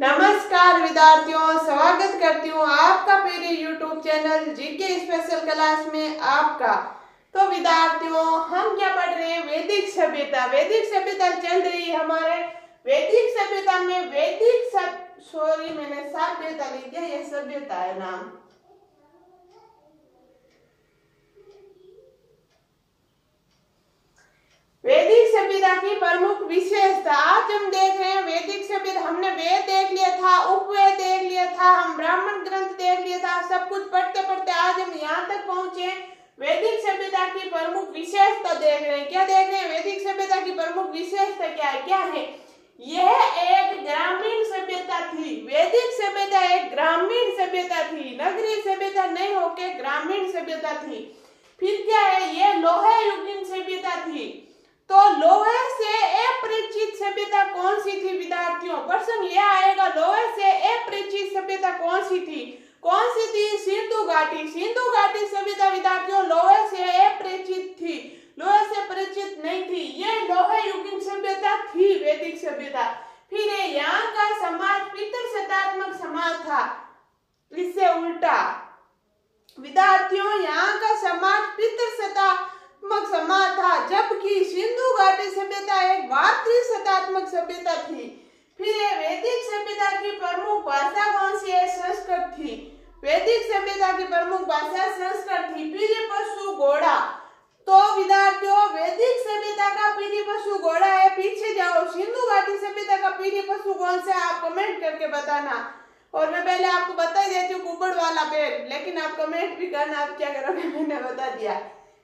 नमस्कार विद्यार्थियों, स्वागत करती हूँ आपका मेरे YouTube channel GK special class में आपका। तो विद्यार्थियों, हम क्या पढ़ रहे हैं? वैदिक सभ्यता। वैदिक सभ्यता चल रही है हमारे। वैदिक सभ्यता में मैंने सभ्यता लिख दिया, ये सभ्यता है नाम। वैदिक सभ्यता की प्रमुख विशेषता आज हम देख रहे हैं। वैदिक सभ्यता, हमने वेद देख लिया था, उपवेद देख लिया था, हम ब्राह्मण ग्रंथ देख लिया था। सब कुछ पढ़ते पढ़ते आज हम यहाँ तक पहुंचे। वैदिक सभ्यता की प्रमुख विशेषता देख रहे हैं। क्या देख रहे हैं? वैदिक सभ्यता की प्रमुख विशेषता क्या है? यह एक ग्रामीण सभ्यता थी। वैदिक सभ्यता एक ग्रामीण सभ्यता थी, नगरीय सभ्यता नहीं होकर ग्रामीण सभ्यता थी। फिर क्या है? यह लोहे युगीन सभ्यता थी। तो लोहे से अपरिचित सभ्यता कौन सी थी विद्यार्थियों? प्रश्न यह आएगा, लोहे से अपरिचित सभ्यता कौन सी थी? कौन सी थी? सिंधु घाटी। सिंधु घाटी सभ्यता विद्यार्थियों लोहे से अपरिचित थी, लोहे से परिचित नहीं थी। यह लोहे युगीन सभ्यता थी, वैदिक सभ्यता। फिर यहाँ का समाज पितृसत्तात्मक समाज था, इससे उल्टा विद्यार्थियों यहाँ का समाज पितृसत्तात्मक समाज था, जबकि सिंधु घाटी सभ्यता एक मातृसत्तात्मक सभ्यता थी। फिर ये वैदिक सभ्यता की प्रमुख भाषा कौन सी है? संस्कृत थी। वैदिक सभ्यता की प्रमुख भाषा संस्कृत थी। फिर ये पशु घोड़ा। तो विद्यार्थियों वैदिक सभ्यता का पीढ़ी पशु घोड़ा है। पीछे जाओ, सिंधु घाटी सभ्यता का पीढ़ी पशु कौन सा है? आप कमेंट करके बताना। और मैं पहले आपको बता ही देती हूँ, कुबड़ वाला पेड़, लेकिन आप कमेंट भी करना आप क्या करोगे, मैंने बता दिया।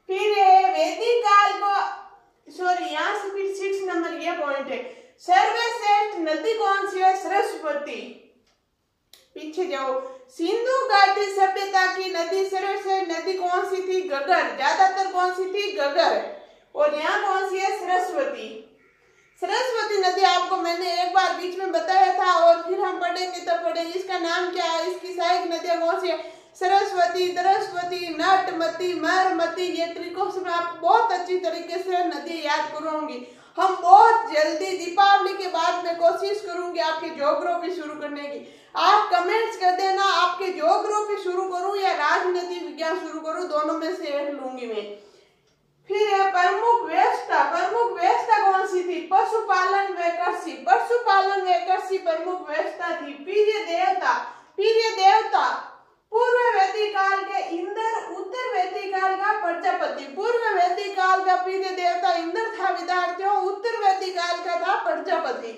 फिर वैदिक काल को यहाँ से फिर 6 नंबर ये पॉइंट है, सर्वश्रेष्ठ नदी कौन सी है? सरस्वती। पीछे जाओ, सिंधु घाटी सभ्यता की नदी सर्वश्रेष्ठ नदी कौन सी थी? घग्गर। ज्यादातर कौन सी थी? घग्गर। और यहाँ कौन सी है? सरस्वती। सरस्वती नदी आपको मैंने एक बार बीच में बताया था, और फिर हम पढ़ेंगे तब पढ़ेंगे। इसका नाम क्या है? इसकी सहायक नदियां कौन सी है? सरस्वती, दरस्वती, नटमती, मरमती। ये ट्रिकों से मैं आपको बहुत अच्छी तरीके से नदी याद करूंगी। हम बहुत जल्दी दीपावली के बाद में कोशिश करूंगी आपकी ज्योग्राफी शुरू करने की। आप कमेंट्स कर देना, आपके ज्योग्राफी शुरू करूं या राजनीति विज्ञान शुरू करूं, दोनों में से एक लूंगी मैं। फिर है प्रमुख व्यवस्था। प्रमुख व्यवस्था कौन सी थी? पशुपालन व कृषि। पशुपालन व कृषि प्रमुख व्यवस्था थी। प्रिय देवता। प्रिय देवता पूर्व वैदिक काल के इंद्र, उत्तर वैदिक काल का प्रजापति। पूर्व वैदिक काल का प्रिय देवता इंद्र था विद्यार्थियों, उत्तर वैदिक काल का था प्रजापति।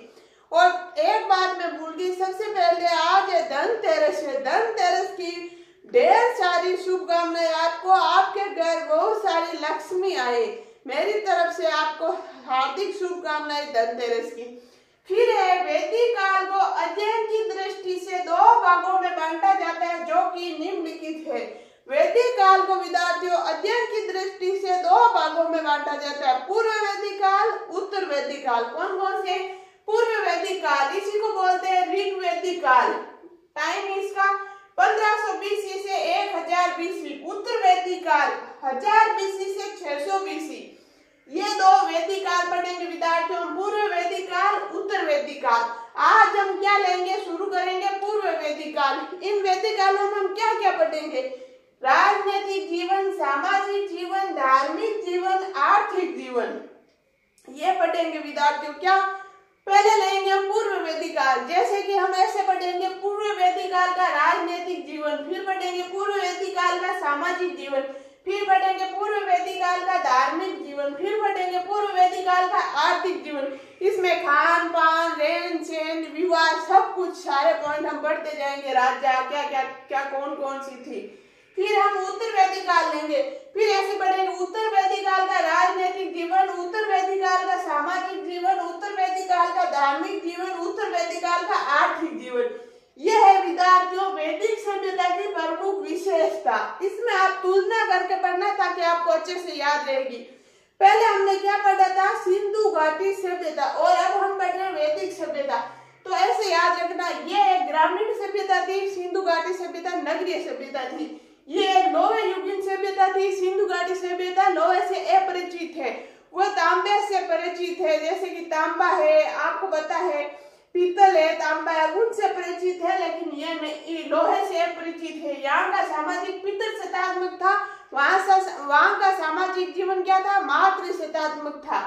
और एक बात मैं भूल गई, सबसे पहले आज है धनतेरस है। धनतेरस की ढेर सारी शुभकामनाएं आपको। आपके घर बहुत सारी लक्ष्मी आए, मेरी तरफ से आपको हार्दिक शुभकामनाएं धनतेरस की। फिर है वैदिक काल को अध्ययन की दृष्टि से 2 भागों में बांटा जाता है, जो कि निम्नलिखित है। वैदिक काल को विद्यार्थियों अध्ययन की दृष्टि से 2 भागों में बांटा जाता है, पूर्व वैदिक काल, उत्तर वैदिक काल। कौन कौन से? पूर्व वैदिक काल, इसी को बोलते हैं ऋग वैदिक काल। टाइम इसका 1500 BC से 1000 BC। उत्तर वैदिक काल 1000 BC से 600 BC। ये 2 वैदिक काल पढ़ेंगे विद्यार्थियों, पूर्व वैदिक काल, उत्तर वैदिक काल। आज हम क्या लेंगे? शुरू करेंगे पूर्व वैदिक काल। इन वैदिक कालों में हम क्या क्या पढ़ेंगे? राजनीतिक जीवन, सामाजिक जीवन, धार्मिक जीवन, आर्थिक जीवन, ये पढ़ेंगे विद्यार्थियों। क्या पहले लेंगे हम पूर्व वैदिक काल, जैसे कि हम ऐसे पढ़ेंगे पूर्व वैदिक काल का राजनीतिक जीवन, फिर पढ़ेंगे पूर्व वैदिक काल का सामाजिक जीवन, फिर पढ़ेंगे पूर्व वैदिक काल का धार्मिक जीवन, फिर पढ़ेंगे पूर्व वैदिक काल का आर्थिक जीवन। इसमें खान पान, रहन सहन, विवाह, सब कुछ सारे पॉइंट हम पढ़ते जाएंगे। राजा क्या क्या क्या कौन कौन सी थी। फिर हम उत्तर वैदिक काल लेंगे, फिर ऐसे पढ़ेंगे उत्तर वैदिक काल का राजनीतिक जीवन, उत्तर वैदिक काल का सामाजिक जीवन, उत्तर वैदिक काल का धार्मिक जीवन, उत्तर वैदिक काल का आर्थिक जीवन। यह है विद्यार्थियों वैदिक सभ्यता की प्रमुख विशेषता। इसमें आप तुलना करके पढ़ना ताकि आपको अच्छे से याद रहेगी। पहले हमने क्या पढ़ा था? सिंधु घाटी सभ्यता, और अब हम पढ़ रहे हैं वैदिक सभ्यता। तो ऐसे याद रखना, ये एक ग्रामीण सभ्यता थी, सिंधु घाटी सभ्यता नगरीय सभ्यता थी। ये एक लोहे युगीन सभ्यता थी, सिंधु घाटी सभ्यता लोहे से अपरिचित है, वो तांबे से परिचित है, जैसे कि तांबा है, आपको पता है। पीतल है, तांबा है, उनसे परिचित है, लेकिन ये लोहे से परिचित है। यहाँ का सामाजिक पितृसत्तात्मक था, वहाँ का सामाजिक जीवन क्या था, मातृसत्तात्मक था।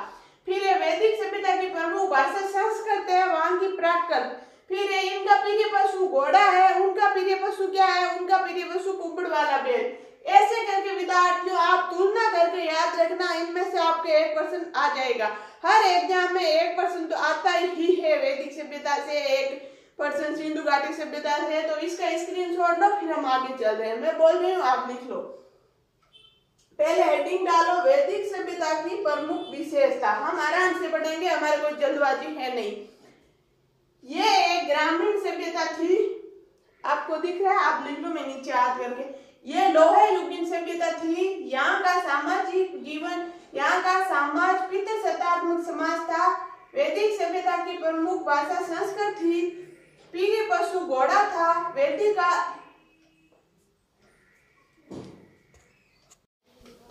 फिर ये वैदिक सभ्यता की प्रमुख भाषा संस्कृत है, वहाँ की प्राकृत। फिर इनका प्रिय पशु घोड़ा है, उनका प्रिय पशु क्या है, उनका प्रिय पशु कुबड़ वाला बैल। ऐसे करके विद्यार्थियों आप तुलना करके याद रखना, इनमें से आपके 1% आ जाएगा। हर एग्जाम में 1% तो आता ही है, वैदिक सभ्यता से 1% सिंधु घाटी सभ्यता से। तो इसका स्क्रीनशॉट लो, फिर हम आगे चल रहे हैं। मैं बोल रही हूँ, आप लिख लो। पहले हेडिंग डालो, वैदिक सभ्यता की प्रमुख विशेषता। हम आराम से पढ़ेंगे, हमारे कोई जल्दबाजी है नहीं। ये एक ग्रामीण सभ्यता थी, आपको दिख रहा है, आप लिख लो, मैं नीचे याद करके। ये लोहे युगीन सभ्यता थी। यहाँ का सामाजिक जीवन, यहाँ का समाज पितृसत्तात्मक समाज था। वैदिक सभ्यता की प्रमुख भाषा संस्कृत थी। प्रिय पशु घोड़ा था। वैदिक का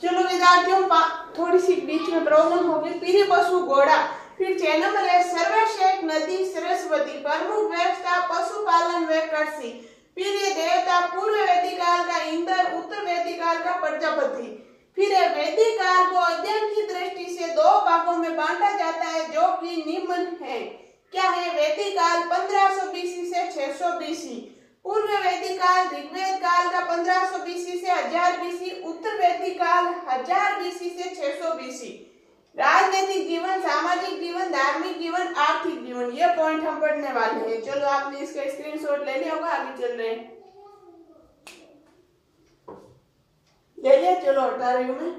चलो विद्यार्थियों, थोड़ी सी बीच में प्रॉब्लम हो गई। प्रिय पशु घोड़ा। फिर 6 नंबर है सर्वश्रेष्ठ नदी सरस्वती। प्रमुख व्यवस्था पशुपालन व कृषि। फिर ये देवता पूर्व वैदिक काल का इंद्र, उत्तर वैदिक काल का प्रजापति। फिर वैदिक काल को अध्ययन की दृष्टि से 2 भागों में बांटा जाता है, जो कि निम्न है। क्या है? वैदिक काल 1500 बीसी से 600 बीसी। पूर्व वैदिक काल ऋग्वेद काल का 1500 बीसी से 1000 बीसी। उत्तर वैदिक काल 1000 बीसी से 600 बीसी। राजनीतिक जीवन, सामाजिक जीवन, धार्मिक जीवन, आर्थिक जीवन, ये पॉइंट हम पढ़ने वाले हैं। चलो आपने इसका स्क्रीनशॉट ले लिया होगा, आगे चल रहे हैं। ले लिया? चलो हटा रही हूं मैं।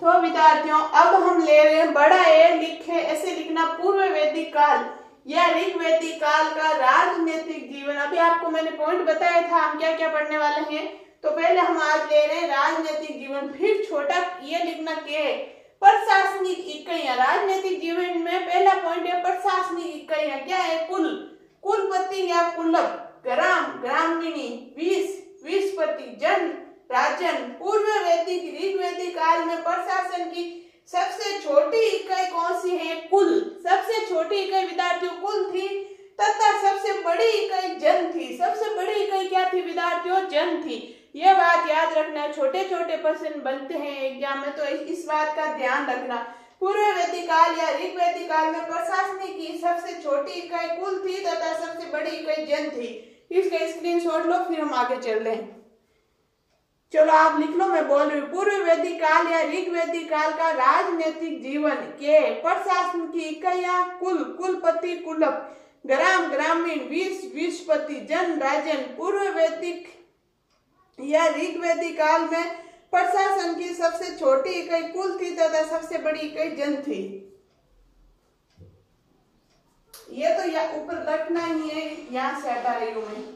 तो विद्यार्थियों, अब हम ले रहे हैं बड़ा ए लिखे, ऐसे लिखना पूर्व वैदिक काल या ऋग वैदिक काल का राजनीतिक जीवन। अभी आपको मैंने पॉइंट बताया था हम क्या क्या पढ़ने वाले हैं। तो पहले हम आज ले रहे हैं राजनीतिक जीवन। फिर छोटा ये लिखना के प्रशासनिक इकाइयां। राजनीतिक जीवन में पहला पॉइंट है प्रशासनिक इकाइयां। क्या है? कुल, कुलपति या कुलप, ग्राम, ग्रामीणी, विस्पति, जन, राजन। पूर्व वैदिक ऋग वैदिक काल में प्रशासन की सबसे छोटी इकाई कौन सी है? कुल। सबसे छोटी इकाई विद्यार्थियों कुल थी, तथा सबसे बड़ी इकाई जन थी। सबसे बड़ी इकाई क्या थी विद्यार्थियों? जन थी। यह बात याद रखना, छोटे छोटे प्रश्न बनते हैं एग्जाम में, तो इस बात का ध्यान रखना। पूर्व वैदिक काल या ऋग वैदिक काल में प्रशासनिक की सबसे छोटी इकाई कुल थी तथा सबसे बड़ी इकाई जन थी। इसका स्क्रीनशॉट लो, फिर हम आगे चल रहे हैं। चलो आप लिख लो, मैं बोल रही हूँ। पूर्व वैदिक काल या ऋग वैदिक काल का राजनीतिक जीवन के प्रशासन की इकाइयां कुल, कुलपति, कुलप, ग्राम, ग्रामीण, विष, विषपति, जन, राजन। पूर्व वैदिक या ऋग्वैदिक काल में प्रशासन की सबसे छोटी इकाई कुल थी तथा सबसे बड़ी इकाई जन थी। ये तो या ऊपर रखना ही है, यहां से हटा रही हूं मैं।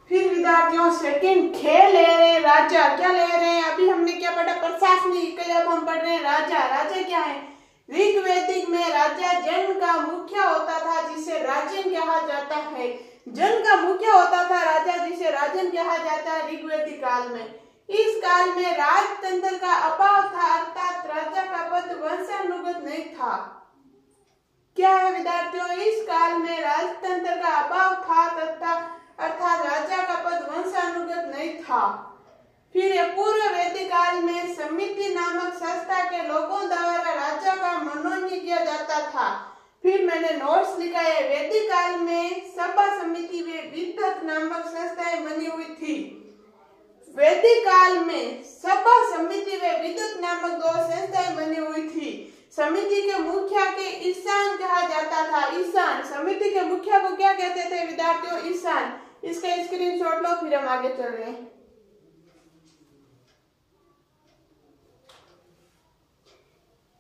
विद्यार्थियों सेकंड खेल ले रहे हैं राजा। क्या ले रहे हैं? अभी हमने क्या पढ़ा? प्रशासनिक इकाई। अब हम पढ़ रहे हैं राजा। राजा क्या है? ऋग्वैदिक में राजा जन का मुखिया होता था जिसे राजन कहा जाता है। जन का मुखिया होता था राजा जिसे राजन कहा जाता है ऋग्वैदिक काल में। इस काल में राजतंत्र का अभाव था, अर्थात राजा का पद वंशानुगत नहीं था। क्या है विद्यार्थियों? इस काल में राजतंत्र का अभाव था तथा अर्थात राजा का पद वंशानुगत नहीं था। फिर ये पूर्व वैदिक काल में समिति नामक संस्था के लोगों द्वारा राजा का मनोनयन किया जाता था। फिर मैंने नोट्स लिखा है, वैदिक काल में सभा समिति व विद्वत नामक संस्थाएं बनी हुई थी। वैदिक काल में सभा समिति व विद्वत नामक दो संस्थाएं बनी हुई थी। समिति के मुखिया के ईशान कहा जाता था। ईशान, समिति के मुखिया को क्या कहते थे विद्यार्थियों? ईशान। इसका स्क्रीनशॉट लो, फिर हम आगे चल रहे हैं।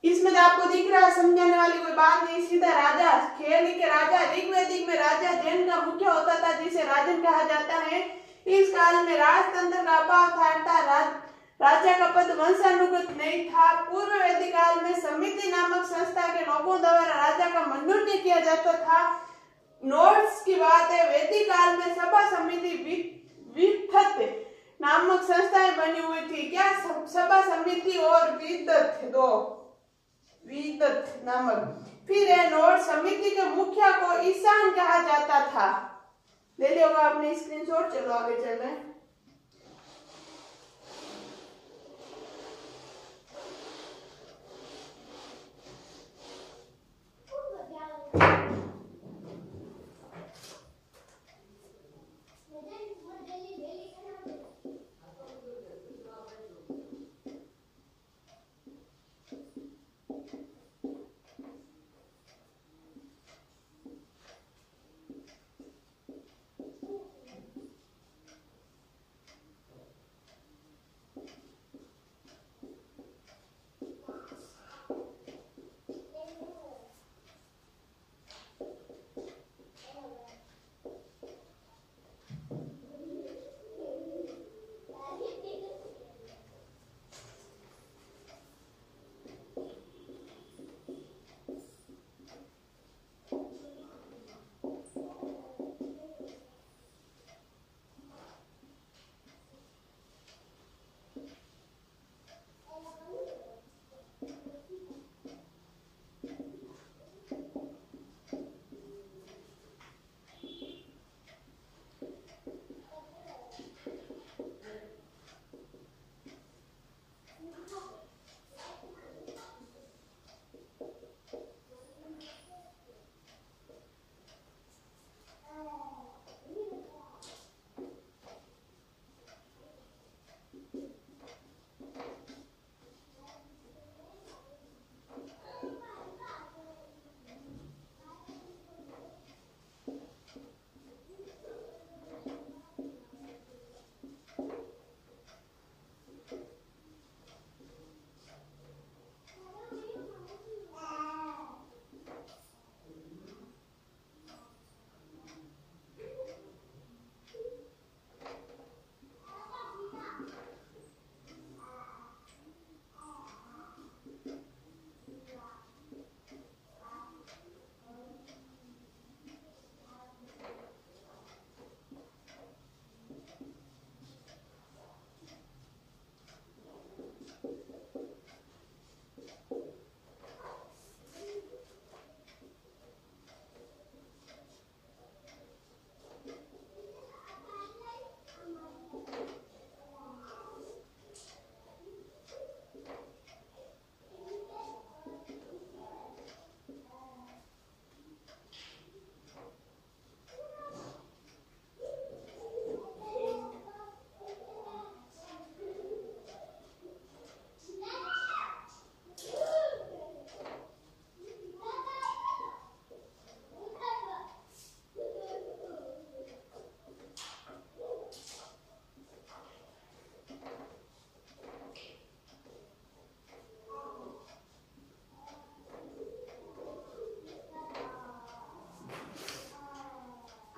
इसमें तो आपको दिख रहा है, समझाने वाली कोई बात नहीं, सीधा राजा, खेल के राजा। ऋग्वेदिक में राजा जैन का मुखिया होता था, जिसे राजन कहा जाता है। इस काल में राजतंत्र का अभाव था, राजा का पद वंशानुगत नहीं था। पूर्व वैदिक काल में समिति नामक संस्था के लोगों द्वारा राजा का मंडन किया जाता था। नोट्स की बात है, वैदिक काल में सभा समिति वित्थत नामक संस्थाएं बनी हुई थी। क्या? सभा समिति और वित्थत, दो वित्थत नामक। फिर है नोट, समिति के मुखिया को ईशान कहा जाता था। ले लिया होगा आपने स्क्रीनशॉट, चलो आगे चल रहे हैं।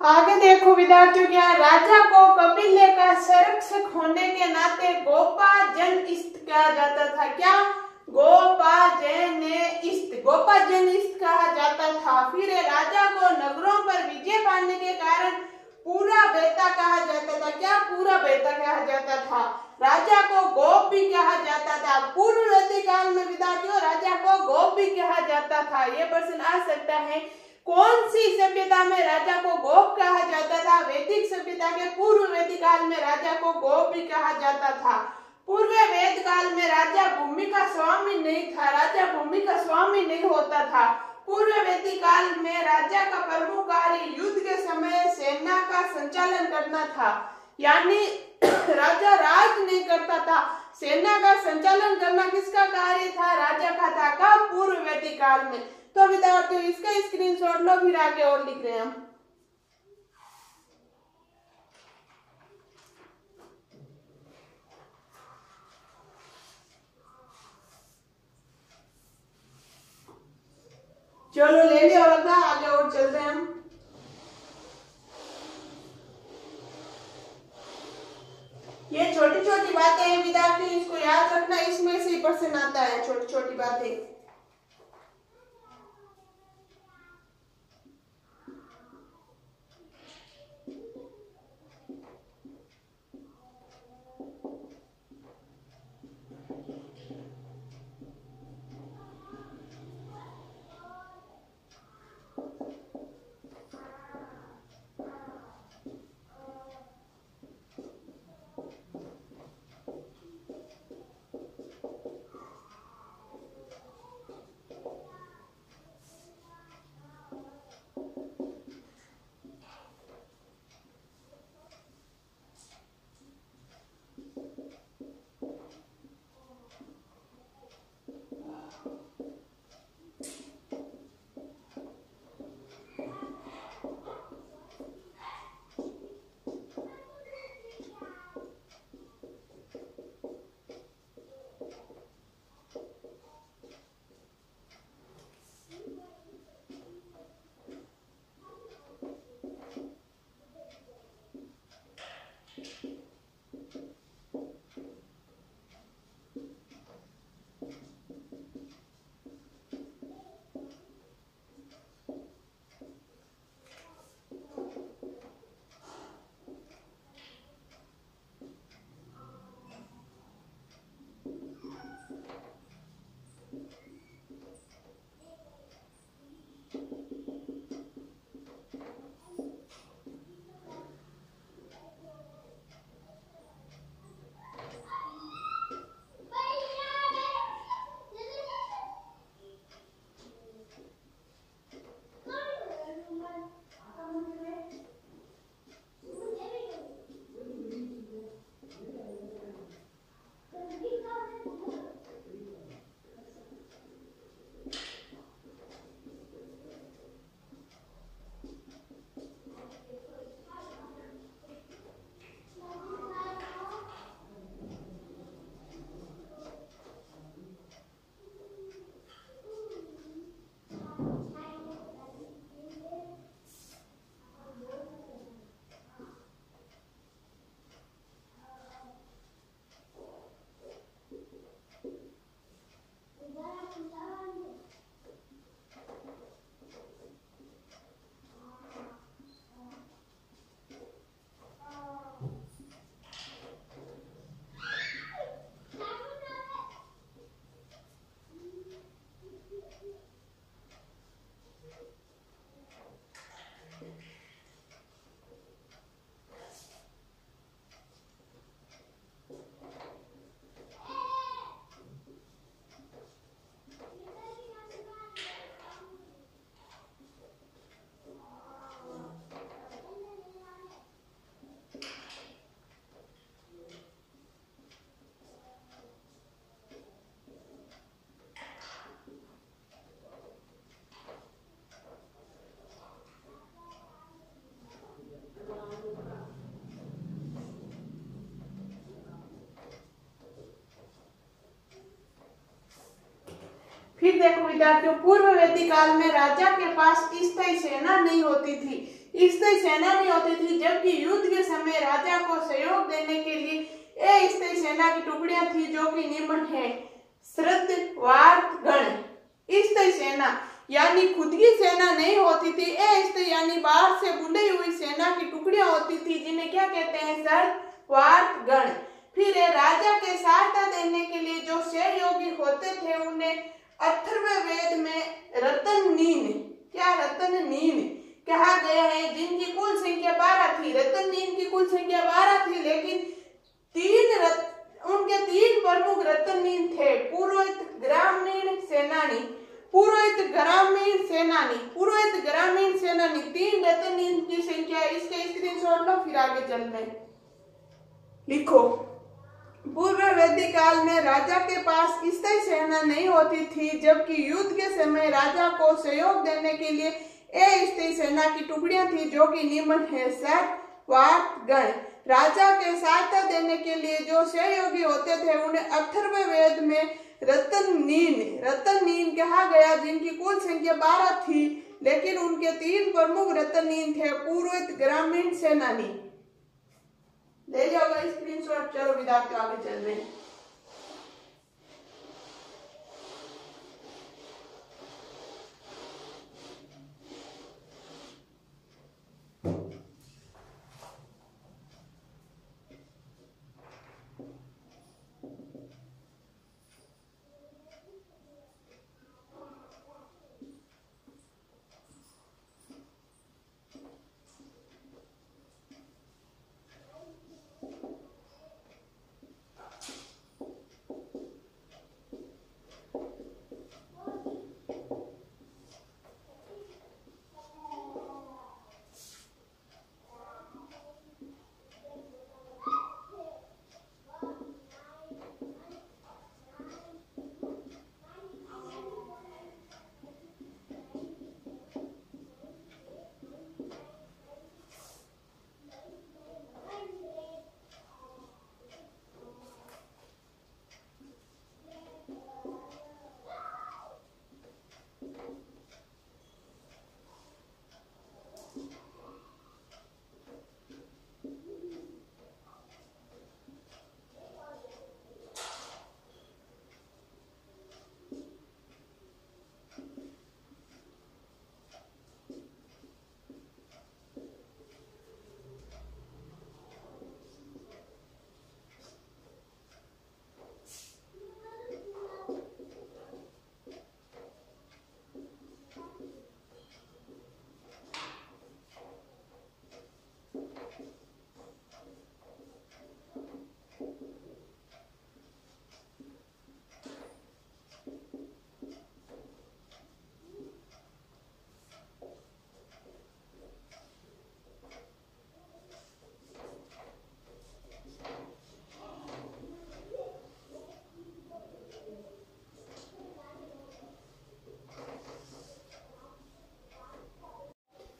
आगे देखो विद्यार्थियों, क्या राजा को कबीले का संरक्षक होने के नाते गोपाजनिस्त कहा जाता था। क्या? गोपाजनिस्त कहा जाता था। फिर राजा को नगरों पर विजय पाने के कारण पूरा बेटा कहा जाता था। क्या? पूरा बेटा कहा जाता था। राजा को गोप भी कहा जाता था। पूर्व वैदिक काल में विद्यार्थियों राजा को गोप भी कहा जाता था। ये प्रश्न आ सकता है, कौन सी सभ्यता में राजा को गोप कहा जाता था? वैदिक सभ्यता के पूर्व वैदिक काल में राजा को गोप भी कहा जाता था। पूर्व वेद काल में राजा भूमि का स्वामी नहीं था, राजा भूमि का स्वामी नहीं होता था। पूर्व वैदिक काल में राजा का प्रमुख कार्य युद्ध के समय सेना का संचालन करना था, यानी राजा राज नहीं करता था, सेना का संचालन करना किसका कार्य था? राजा का था। कब? पूर्व वैदिक काल में। तो विद्यार्थियों इसका स्क्रीनशॉट लो, फिर आगे और लिख रहे हैं हम। चलो ले लिया होगा, आगे और चलते हैं हम। ये छोटी छोटी बातें हैं विद्यार्थी, इसको याद रखना, इसमें से ही प्रश्न आता है, छोटी छोटी बातें। फिर देखो विद्यार्थियों, पूर्व वैदिक काल में राजा के पास स्थायी सेना नहीं होती थी, स्थायी सेना नहीं होती थी, जबकि युद्ध के समय राजा को सहयोग देने के लिए अस्थायी सेना की टुकड़ियां थी, जो कि निम्न है। श्रुतवार्तगण, स्थायी सेना यानी खुद की सेना नहीं होती थी, अस्थायी यानी बाहर से बुलाई हुई सेना की टुकड़ियां होती थी, जिन्हें क्या कहते हैं? श्रुतवार्तगण। फिर राजा के सहायता देने के लिए जो सहयोगी होते थे उन्हें अथर्ववेद में रतननीन, क्या रतननीन कहा गया है, जिनकी कुल संख्या 12 थी। रतननीन की कुल संख्या 12 थी, लेकिन उनके 3 प्रमुख रतननीन थे। पुरोहित, ग्रामीण, सेनानी। पुरोहित, ग्रामीण, सेनानी। पुरोहित, ग्रामीण, सेनानी, 3 रतननीन की संख्या। इसके स्क्रीनशॉट लो, फिर आगे चलते हैं। लिखो, पूर्व वैदिक काल में राजा के पास स्थायी सेना नहीं होती थी, जबकि युद्ध के समय राजा को सहयोग देने के लिए अस्थायी सेना की टुकड़ियां थी, जो कि निम्न है: सट, वाट, गण। राजा के सहायता देने के लिए जो सहयोगी होते थे उन्हें अथर्ववेद में रत्तनीन कहा गया, जिनकी कुल संख्या 12 थी, लेकिन उनके 3 प्रमुख रत्तनीन थे: पुरोहित, ग्रामीण, सेनानी। ले जाओगा स्क्रीनशॉट। चलो विद्यार्थियों आगे चल रहे हैं।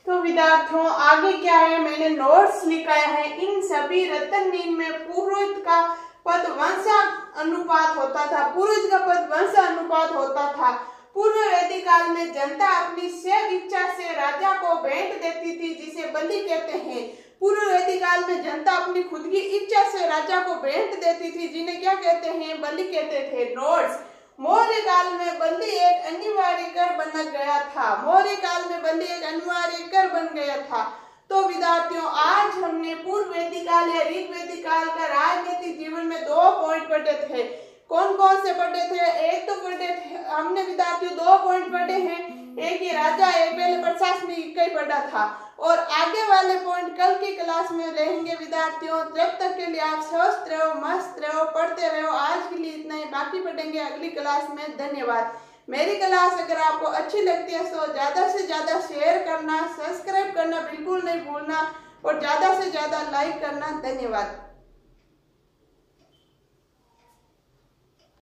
तो विद्यार्थियों आगे क्या है, मैंने नोट्स लिखा है। इन सभी रत्तनीन में पुरोहित का पद वंशानुपात होता था। पुरोहित का पद वंशानुपात होता था। पूर्व वैदिक काल में जनता अपनी स्व इच्छा से राजा को भेंट देती थी, जिसे बलि कहते हैं। पूर्व वैदिक काल में जनता अपनी खुद की इच्छा से राजा को भेंट देती थी, जिन्हें क्या कहते हैं? बलि कहते थे। नोट्स: मौर्य काल में बलि एक अनिवार्य कर बन गया था। मौर्य काल में बलि एक अनिवार्य कर बन गया था। तो विद्यार्थियों आज हमने पूर्व वैदिक काल या ऋग वैदिक काल का राजनीतिक जीवन में 2 पॉइंट पढ़े थे। कौन कौन से पढ़े थे? एक तो पढ़े थे हमने विद्यार्थियों 2 पॉइंट पढ़े हैं। एक ये राजा, एक पहले प्रशासनिक का ही पढ़ा था, और आगे वाले पॉइंट कल की क्लास में रहेंगे विद्यार्थियों। जब तक के लिए आप स्वस्थ रहो, मस्त रहो, पढ़ते रहो। आज के लिए इतना ही, बाकी पढ़ेंगे अगली क्लास में। धन्यवाद। मेरी क्लास अगर आपको अच्छी लगती है तो ज्यादा से ज्यादा शेयर करना, सब्सक्राइब करना बिल्कुल नहीं भूलना, और ज्यादा से ज्यादा लाइक करना। धन्यवाद।